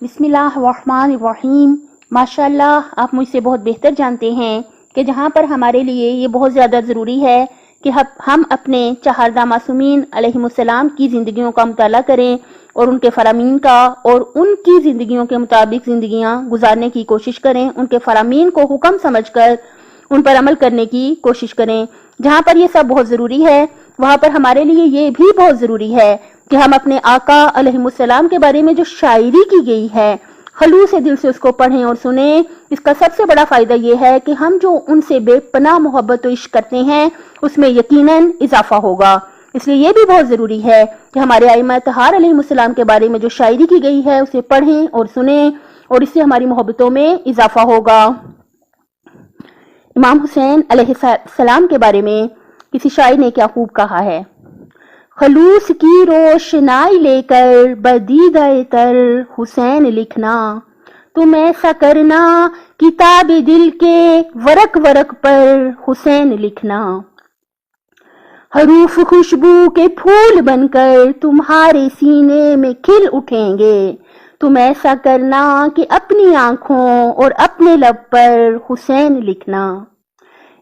بسم اللہ الرحمن الرحیم۔ ماشاءاللہ آپ مجھ سے بہت بہتر جانتے ہیں کہ جہاں پر ہمارے لیے یہ بہت زیادہ ضروری ہے کہ ہم اپنے چہاردہ معصومین علیہ السلام کی زندگیوں کا مطالعہ کریں اور ان کے فرامین کا اور ان کی زندگیوں کے مطابق زندگیاں گزارنے کی کوشش کریں، ان کے فرامین کو حکم سمجھ کر ان پر عمل کرنے کی کوشش کریں۔ جہاں پر یہ سب بہت ضروری ہے وہاں پر ہمارے لیے یہ بھی بہت ضروری ہے کہ ہم اپنے آقا علیہ السلام کے بارے میں جو شاعری کی گئی ہے خلوص دل سے اس کو پڑھیں اور سنیں۔ اس کا سب سے بڑا فائدہ یہ ہے کہ ہم جو ان سے بے پناہ محبت و عشق کرتے ہیں اس میں یقیناً اضافہ ہوگا۔ اس لیے یہ بھی بہت ضروری ہے کہ ہمارے ائمہ اطہار علیہ السلام کے بارے میں جو شاعری کی گئی ہے اسے پڑھیں اور سنیں اور اس سے ہماری محبتوں میں اضافہ ہوگا۔ امام حسین علیہ السلام کے بارے میں کسی شاعر نے کیا خوب کہا ہے: خلوص کی روشنائی لے کر بدیدہ تر حسین لکھنا، تم ایسا کرنا کتاب دل کے ورق ورق پر حسین لکھنا، حروف خوشبو کے پھول بن کر تمہارے سینے میں کھل اٹھیں گے، تم ایسا کرنا کہ اپنی آنکھوں اور اپنے لب پر حسین لکھنا،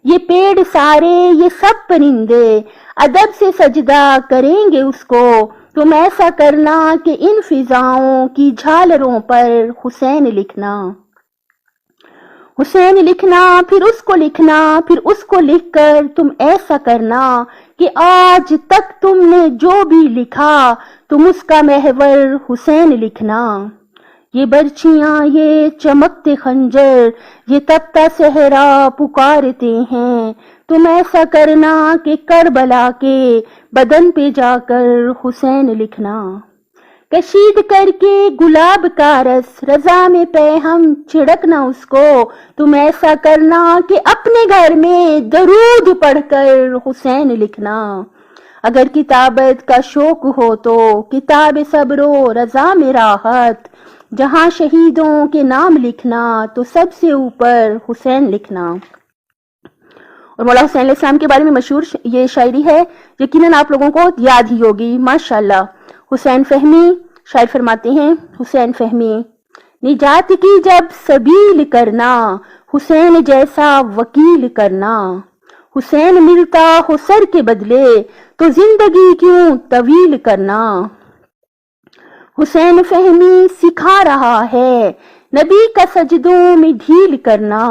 یہ پیڑ سارے یہ سب پرندے ادب سے سجدہ کریں گے اس کو، تم ایسا کرنا کہ ان فضاؤں کی جھالروں پر حسین لکھنا، حسین لکھنا پھر اس کو لکھنا پھر اس کو لکھ کر تم ایسا کرنا کہ آج تک تم نے جو بھی لکھا تم اس کا محور حسین لکھنا، یہ برچیاں یہ چمکتے خنجر یہ تپتا صحرا پکارتے ہیں، تم ایسا کرنا کہ کربلا کے بدن پہ جا کر حسین لکھنا، کشید کر کے گلاب کا رس رضا میں پہ ہم چھڑکنا اس کو، تم ایسا کرنا کہ اپنے گھر میں درود پڑھ کر حسین لکھنا، اگر کتابت کا شوق ہو تو کتاب صبر و رضا میں راحت، جہاں شہیدوں کے نام لکھنا تو سب سے اوپر حسین لکھنا۔ اور مولا حسین علیہ السلام کے بارے میں مشہور یہ شاعری ہے، یقیناً آپ لوگوں کو یاد ہی ہوگی ماشاءاللہ۔ حسین فہمی شاعر فرماتے ہیں: حسین فہمی، نجات کی جب سبیل کرنا حسین جیسا وکیل کرنا، حسین ملتا ہو سر کے بدلے تو زندگی کیوں طویل کرنا، حسین فہمی سکھا رہا ہے نبی کا سجدوں میں ڈھیل کرنا،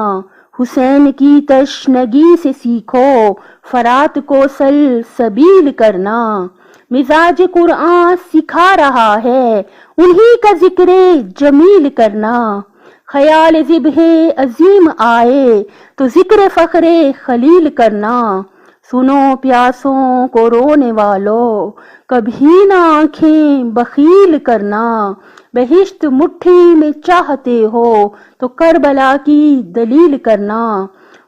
حسین کی تشنگی سے سیکھو فرات کو سلسبیل کرنا، مزاج قرآن سکھا رہا ہے انہی کا ذکر جمیل کرنا، خیال ذبح عظیم آئے تو ذکر فخر خلیل کرنا، سنو پیاسوں کو رونے والو کبھی نہ آنکھیں بخیل کرنا، بہشت مٹھی میں چاہتے ہو تو کربلا کی دلیل کرنا،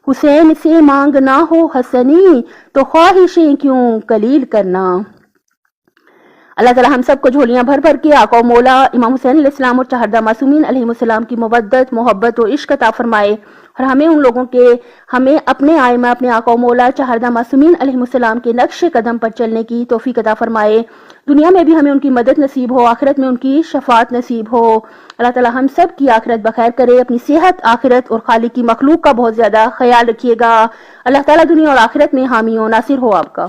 حسین سے مانگنا ہو حسنی تو خواہشیں کیوں قلیل کرنا۔ اللہ تعالی ہم سب کو جھولیاں بھر بھر کے آقا و مولا امام حسین علیہ السلام اور چہاردہ معصومین علیہ السلام کی مودت محبت و عشق عطا فرمائے، اور ہمیں اپنے ائمہ اپنے آقا و مولا چہاردہ معصومین علیہ السلام کے نقش قدم پر چلنے کی توفیق عطا فرمائے، دنیا میں بھی ہمیں ان کی مدد نصیب ہو، آخرت میں ان کی شفاعت نصیب ہو۔ اللہ تعالی ہم سب کی آخرت بخیر کرے، اپنی صحت آخرت اور خالق کی مخلوق کا بہت زیادہ خیال رکھیے گا۔ اللہ تعالی دنیا اور آخرت میں حامی و ناصر ہو آپ کا۔